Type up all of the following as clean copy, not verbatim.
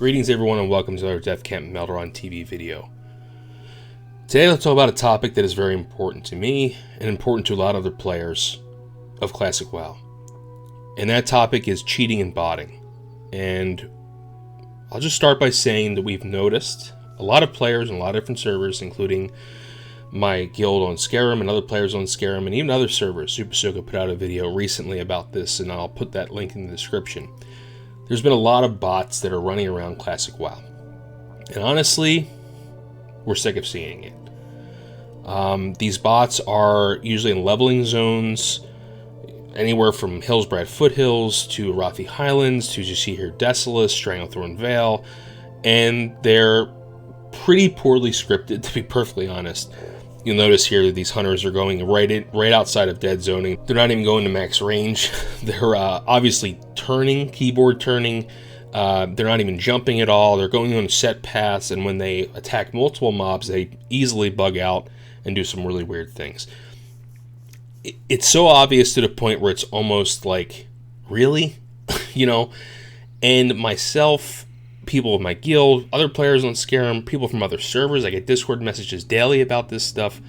Greetings everyone and welcome to another Defcamp Melderon TV video. Today let's talk about a topic that is very important to me and important to a lot of other players of Classic WoW. And that topic is cheating and botting. And I'll just start by saying that we've noticed a lot of players in a lot of different servers, including my guild on Skyrim and other players on Skyrim and even other servers. Super Soka put out a video recently about this and I'll put that link in the description. There's been a lot of bots that are running around Classic WoW. And honestly, we're sick of seeing it. These bots are usually in leveling zones, anywhere from Hillsbrad Foothills to Arathi Highlands to, as you see here, Desolace, Stranglethorn Vale, and they're pretty poorly scripted, to be perfectly honest. You'll notice here that these hunters are going right outside of dead zoning. They're not even going to max range. They're obviously turning, keyboard turning. They're not even jumping at all. They're going on set paths, and when they attack multiple mobs, they easily bug out and do some really weird things. It's so obvious to the point where it's almost like, really? You know? And myself, people of my guild, other players on Skyrim, people from other servers, I get Discord messages daily about this stuff.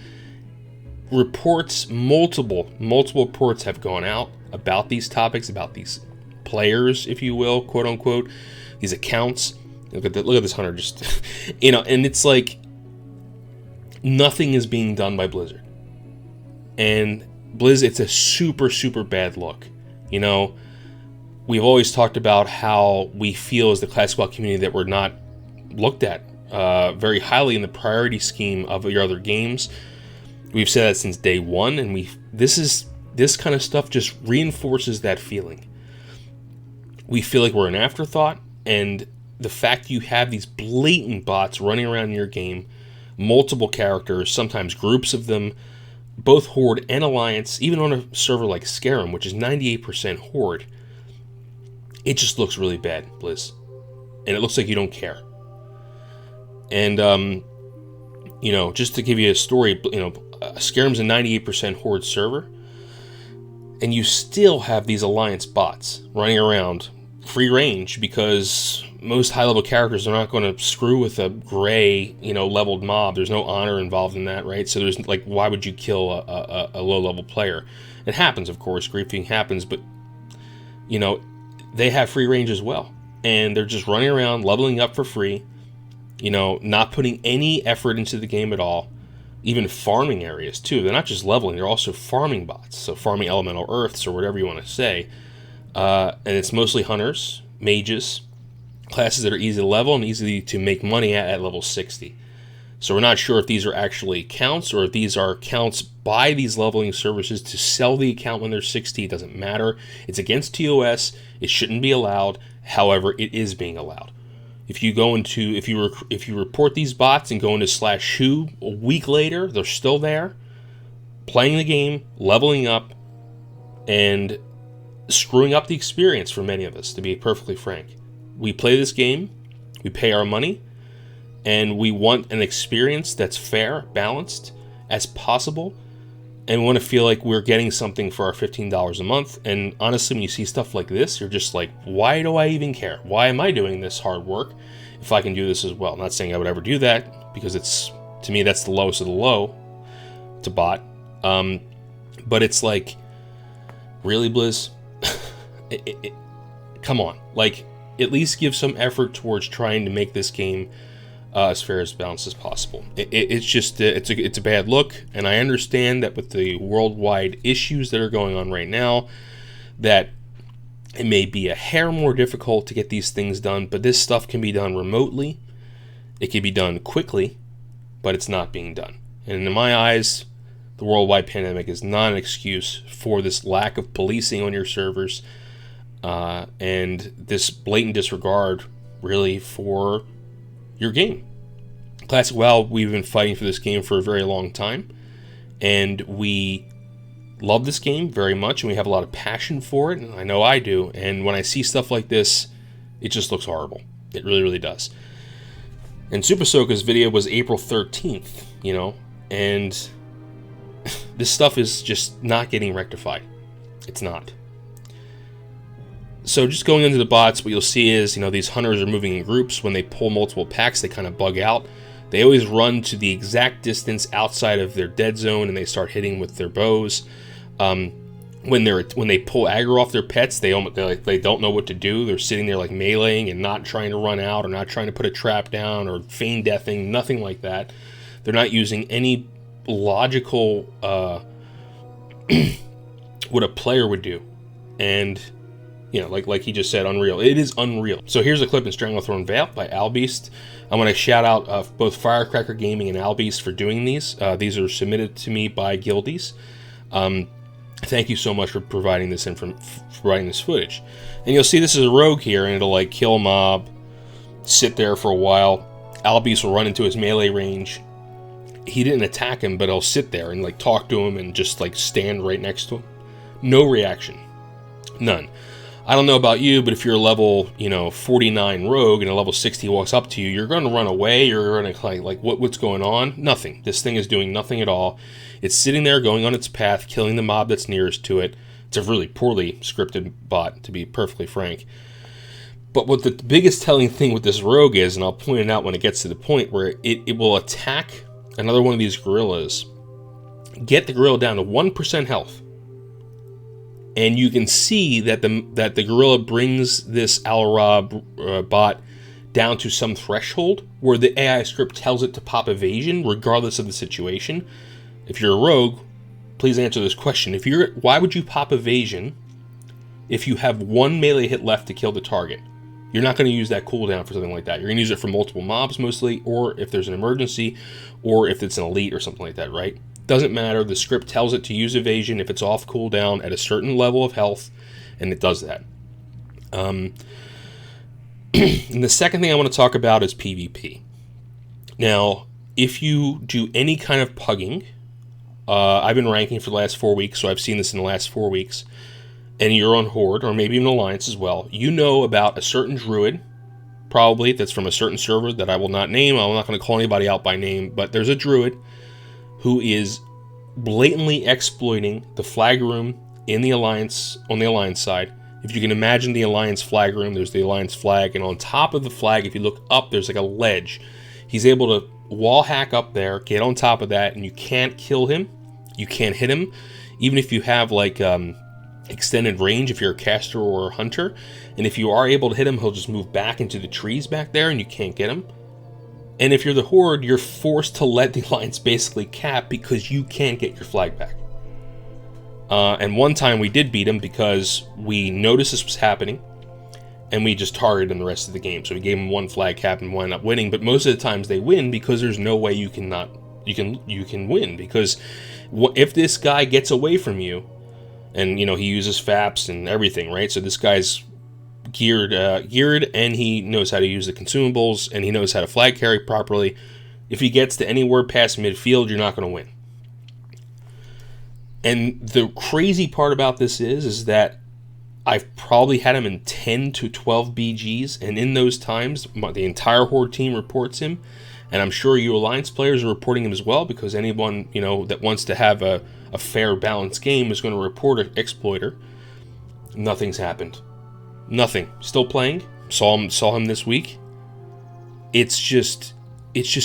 Reports, multiple reports have gone out about these topics, about these players, if you will, quote unquote, these accounts. Look at this hunter, just, you know, and it's like nothing is being done by Blizzard. And Blizz, it's a super bad look, you know. We've always talked about how we feel as the Classic WoW community that we're not looked at very highly in the priority scheme of your other games. We've said that since day one, and this kind of stuff just reinforces that feeling. We feel like we're an afterthought, and the fact you have these blatant bots running around in your game, multiple characters, sometimes groups of them, both Horde and Alliance, even on a server like Skyrim, which is 98% Horde, it just looks really bad, Blizz. And it looks like you don't care. And, you know, just to give you a story, you know, Skyrim's a 98% Horde server. And you still have these Alliance bots running around free range because most high-level characters are not going to screw with a gray, you know, leveled mob. There's no honor involved in that, right? So there's, like, why would you kill a low-level player? It happens, of course. Griefing happens, but, you know, they have free range as well, and they're just running around, leveling up for free, you know, not putting any effort into the game at all, even farming areas too. They're not just leveling, they're also farming bots, so farming elemental earths or whatever you want to say, and it's mostly hunters, mages, classes that are easy to level and easy to make money at level 60. So we're not sure if these are actually counts or if these are counts by these leveling services to sell the account when they're 60. It doesn't matter. It's against TOS. It shouldn't be allowed. However, it is being allowed. If you go into, if you report these bots and go into /who a week later, they're still there, playing the game, leveling up, and screwing up the experience for many of us, to be perfectly frank. We play this game, we pay our money, and we want an experience that's fair, balanced as possible, and we want to feel like we're getting something for our $15 a month. And honestly, when you see stuff like this, you're just like, why do I even care? Why am I doing this hard work if I can do this as well? I'm not saying I would ever do that, because it's, to me, that's the lowest of the low to bot. But it's like, really, Blizz? Come on. Like, at least give some effort towards trying to make this game as fair as balanced as possible. It's just it's a bad look, and I understand that with the worldwide issues that are going on right now, that it may be a hair more difficult to get these things done, but this stuff can be done remotely. It can be done quickly, but it's not being done. And in my eyes, the worldwide pandemic is not an excuse for this lack of policing on your servers, and this blatant disregard, really, for your game. Classic WoW, we've been fighting for this game for a very long time, and we love this game very much, and we have a lot of passion for it, and I know I do, and when I see stuff like this, it just looks horrible. It really does. And Super Soka's video was April 13th, you know, and this stuff is just not getting rectified. It's not. So just going into the bots, what you'll see is, these hunters are moving in groups. When they pull multiple packs, they kind of bug out. They always run to the exact distance outside of their dead zone, and they start hitting with their bows. When they pull aggro off their pets, they don't know what to do. They're sitting there like meleeing and not trying to run out, or not trying to put a trap down, or feign deathing, nothing like that. They're not using any logical what a player would do. And like he just said, unreal. It is unreal. So here's a clip in Stranglethorn Vale by Albeast. I want to shout out both Firecracker Gaming and Albeast for doing these. These are submitted to me by guildies. Thank you so much for providing this footage. And you'll see this is a rogue here, and it'll like kill a mob, sit there for a while. Albeast will run into his melee range. He didn't attack him, but he'll sit there and like talk to him and just like stand right next to him. No reaction. None. I don't know about you, but if you're a level, 49 rogue and a level 60 walks up to you, you're going to run away. You're going to like what's going on? Nothing. This thing is doing nothing at all. It's sitting there going on its path, killing the mob that's nearest to it. It's a really poorly scripted bot, to be perfectly frank. But what the biggest telling thing with this rogue is, and I'll point it out when it gets to the point where it will attack another one of these gorillas, get the gorilla down to 1% health. And you can see that the gorilla brings this Al-Rab bot down to some threshold where the AI script tells it to pop evasion regardless of the situation. If you're a rogue, please answer this question. Why would you pop evasion if you have one melee hit left to kill the target? You're not going to use that cooldown for something like that. You're going to use it for multiple mobs mostly, or if there's an emergency, or if it's an elite or something like that, right? Doesn't matter. The script tells it to use evasion if it's off cooldown at a certain level of health, and it does that. And the second thing I want to talk about is PvP. Now, if you do any kind of pugging, I've been ranking for the last 4 weeks, so I've seen this in the last 4 weeks, and you're on Horde, or maybe even Alliance as well, you know about a certain druid, probably, that's from a certain server that I will not name. I'm not going to call anybody out by name, but there's a druid who is blatantly exploiting the flag room in the Alliance, on the Alliance side. If you can imagine the Alliance flag room, there's the Alliance flag, and on top of the flag, if you look up, there's like a ledge. He's able to wall hack up there, get on top of that, and you can't kill him. You can't hit him. Even if you have like extended range, if you're a caster or a hunter, and if you are able to hit him, he'll just move back into the trees back there, and you can't get him. And if you're the Horde, you're forced to let the Alliance basically cap because you can't get your flag back. And one time we did beat him because we noticed this was happening, and we just targeted him the rest of the game. So we gave him one flag cap and wound up winning. But most of the times they win because there's no way you can win. Because if this guy gets away from you, and he uses FAPs and everything, right? So this guy's geared, and he knows how to use the consumables, and he knows how to flag carry properly. If he gets to anywhere past midfield, you're not going to win. And the crazy part about this is that I've probably had him in 10 to 12 BGs, and in those times, the entire Horde team reports him, and I'm sure you Alliance players are reporting him as well, because anyone that wants to have a fair, balanced game is going to report an exploiter. Nothing's happened. Nothing. Still playing. Saw him this week. It's just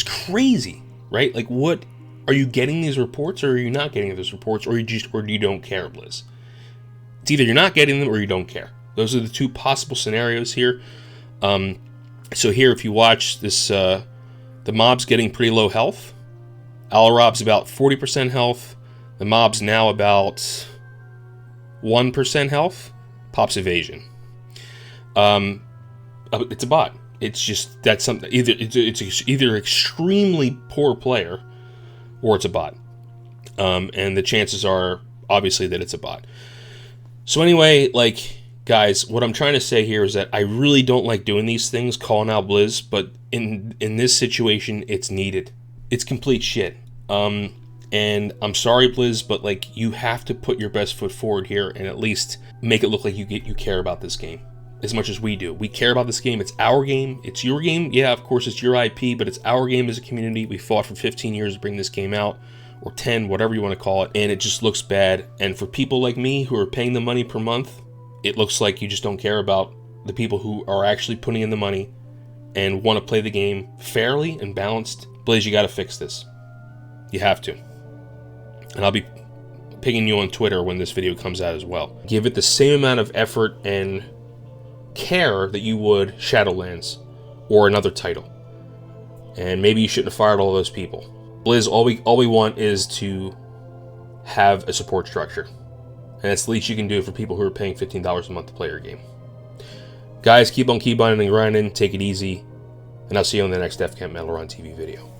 crazy, right? Like, what are you getting these reports, or are you not getting those reports, or you don't care, Blizz? It's either you're not getting them or you don't care. Those are the two possible scenarios here. So here, if you watch this, the mob's getting pretty low health. Al-Rab's about 40% health. The mob's now about 1% health. Pops evasion. It's a bot. It's just that's something. It's either extremely poor player, or it's a bot. And the chances are obviously that it's a bot. So anyway, guys, what I'm trying to say here is that I really don't like doing these things, calling out Blizz, but in this situation, it's needed. It's complete shit. And I'm sorry, Blizz, but you have to put your best foot forward here and at least make it look like you care about this game as much as we do. We care about this game. It's our game. It's your game. Yeah, of course, it's your IP, but it's our game as a community. We fought for 15 years to bring this game out, or 10, whatever you want to call it, and it just looks bad. And for people like me who are paying the money per month, it looks like you just don't care about the people who are actually putting in the money and want to play the game fairly and balanced. Blaze, you got to fix this. You have to. And I'll be pinging you on Twitter when this video comes out as well. Give it the same amount of effort and care that you would Shadowlands or another title. And maybe you shouldn't have fired all those people. Blizz, all we want is to have a support structure. And that's the least you can do for people who are paying $15 a month to play your game. Guys, keep on keybinding and grinding. Take it easy. And I'll see you on the next Defcamp Melderon TV video.